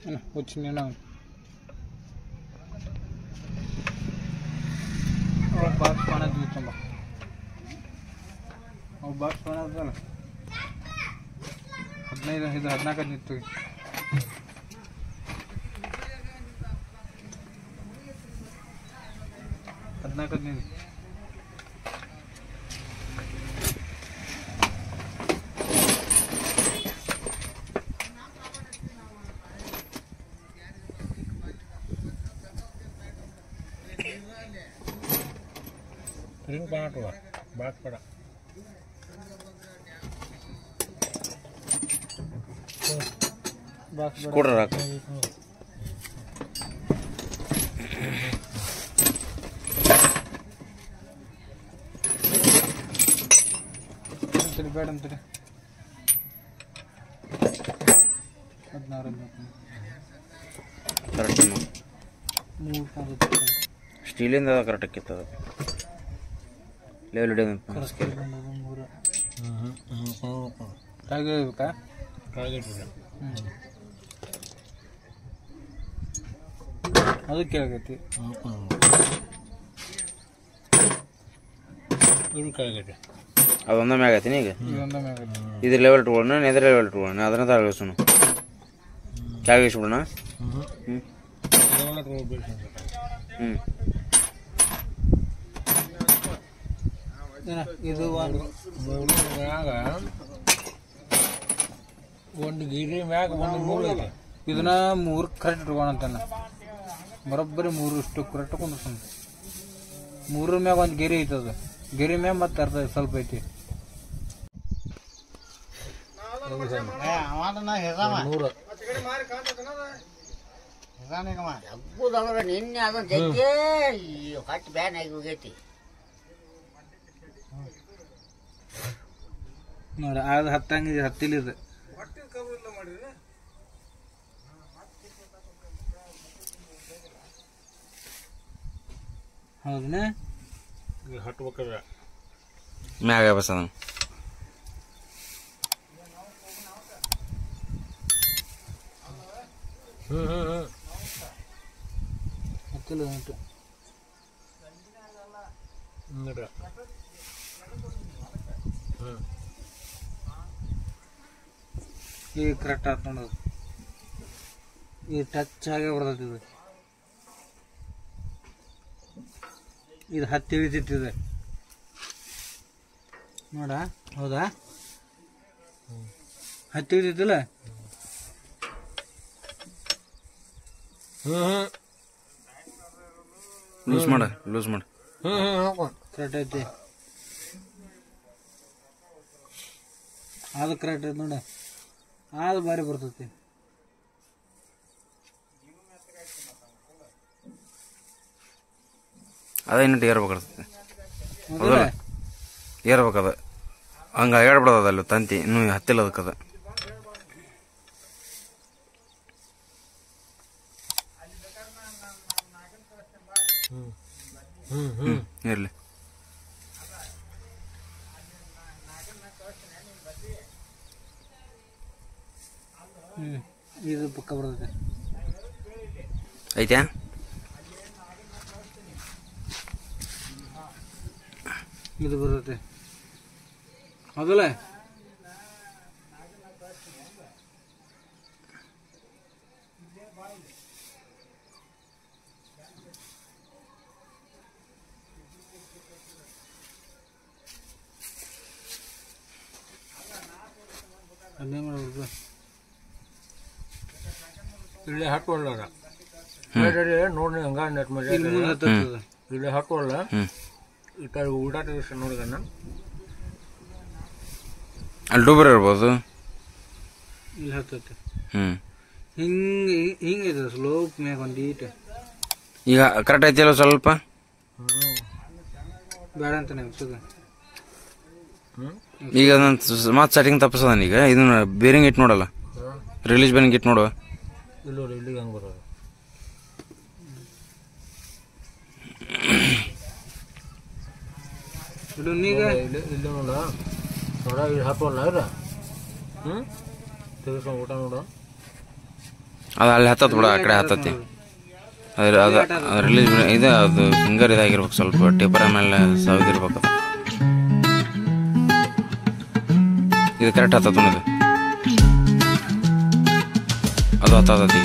వచ్చిన ಬಾಕ್ಸ್ ಕಾಣೋದು ತುಂಬ ಅವು ಬಾಕ್ಸ್ ಕಾಣೋದಲ್ಲ 15 ಇದು 14 ನಿಂತು 14 ನಿಂತು ring banget tuh, banget pada. Skuter aku. Tadi badam tadi. 16 Correct. Steel in the correct kit. Level down. ಅದಕ್ಕೆ ಆಗೈತಿ ಅದೊಂದ ಮ್ಯಾಗ ಐತಿ ಈಗ ಇದು ಲೆವೆಲ್ 2 ಇದರ ಲೆವೆಲ್ 2 ಅದನ್ನ ತರಲಿಸೋಣ ಚಾಗಿಸ್ಬಿಡೋಣ ಇದು ಒಂದು ಗಿರಿ ಮ್ಯಾಗ ಒಂದು ಮೂರು ಐತೆ ಇದನ್ನ 3 ಕರೆಕ್ಟ್ ಇಟ್ಕೋಣ ಅಂತಾನ ಬರೋಬ್ಬರಿ 3 ಇಷ್ಟು ಕರೆಕ್ಟ್ ಕೊಂಡ್ತಾನ 3 ಮ್ಯಾಗ ಒಂದು ಗೆರೆ ಐತದ ಗೆರೆ ಮ್ಯಾಗ ಮತ್ತೆ ಅರ್ಧ ಸ್ವಲ್ಪ ಐತಿ ನಿನ್ನೆ ಅದೊಂದು ಜಗ್ಗೆ ಹೊಟ್ಟೆ ಬ್ಯಾನ್ ಆಗಿ ಹೋಗೈತಿ ನೋಡಿ ಅದು ಹತ್ತಂಗಿದೆ ಹತ್ತಿಲಿದೆ ಹೌದಾ ಹಟ್ಬೇಕ್ರೆ ಮ್ಯಾಗ ಬಸ್ ಅದ ಹತ್ತಿಲ್ಲ ಉಂಟು ಈಗ ಕರೆಕ್ಟ್ ಆಯ್ತು ನೋಡೋದು ಈಗ ಟಚ್ ಆಗೇ ಬರ್ತೈತಿ ಇದು ಹತ್ತಿ ಇಳಿತಿತ್ತಿದೆ ನೋಡ ಹೌದಾ ಹತ್ತಿ ಇಳಿತಿತ್ತಿಲ್ಲ ಲೂಸ್ ಮಾಡ ಕರೆಕ್ಟ್ ಐತಿ ಅದು ಕರೆಕ್ಟ್ ಐತಿ ನೋಡ ಅದು ಬಾರಿ ಬರ್ತೈತಿ ಅದ ಇನ್ನಿಟ್ಟು ಏರ್ಬೇಕಾಗ್ತದೆ ಏರ್ಬೇಕದ ಹಂಗ ಹೇಳ್ಬಿಡೋದ ಅಲ್ಲಿ ತಂತಿ ಇನ್ನೂ ಹತ್ತಿಲ್ಲ ಅದಕ್ಕದ ಇರ್ಲಿ ಇದು ಪಕ್ಕ ಬರ್ತೈತೆ ಐತ್ಯಾ ಇದು ಬರ್ತೈತೆ ಹೌದಲ್ಲ ಅದೇ ಮಾಡ್ಬೇಕು ಇಲ್ಲಿ ಹಟ್ಕೊಳ್ಳ ನೋಡಿ ಹಂಗ ನೆಟ್ ಮಾಡಿ ಇಲ್ಲಿ ಹಟ್ಕೊಳ್ಳ ಈ ತರ ಊಟ ನೋಡಿದಣ್ಣ ಅಲ್ಲಿ ಡೂಬರ್ ಇರ್ಬೋದು ಇಲ್ಲಿ ಹತ್ತೈತೆ ಹಿಂಗಿದೆ ಸ್ಲೋಪ್ ಮ್ಯಾಗ ಒಂದು ಈಟ ಈಗ ಕರೆಕ್ಟ್ ಐತಿಲ್ಲ ಸ್ವಲ್ಪ ಬೇಡ ಅಂತ ಅನ್ಸದ ಈಗ ಮತ್ತೆ ಸೆಟ್ಟಿಂಗ್ ತಪ್ಪಿಸದ ಈಗ ಇದನ್ನ ಬೇರಿಂಗ್ ಇಟ್ಟು ನೋಡಲ್ಲ ರಿಲೀಸ್ ಬೇರಿಂಗ್ ಇಟ್ಟು ನೋಡುವ ಇಲ್ಲ ಇಲ್ಲಿಗೆ ಹಂಗೆ ಬರೋದು ಇಲ್ಲಿ ನೋಡ ನೋಡ ಇಲ್ಲಿ ಹಾಕೋಲ್ಲ ತೆಗಿಸ್ಕೊಂಡು ಊಟ ನೋಡು ಅದು ಅಲ್ಲಿ ಹತ್ತತ್ ಬಿಡ ಆ ಕಡೆ ಹತ್ತತಿ ಅದು ರಿಲೀಸ್ ಇದು ಅದು ಫಿಂಗರ್ ಇದಾಗಿರ್ಬೇಕು ಸ್ವಲ್ಪ ಟೇಪರ್ ಮೇಲೆ ಸವಿದಿರ್ಬೇಕು ಇದು ಕರೆಕ್ಟ್ ಹತ್ತದ ಅದು ಹತ್ತತಿ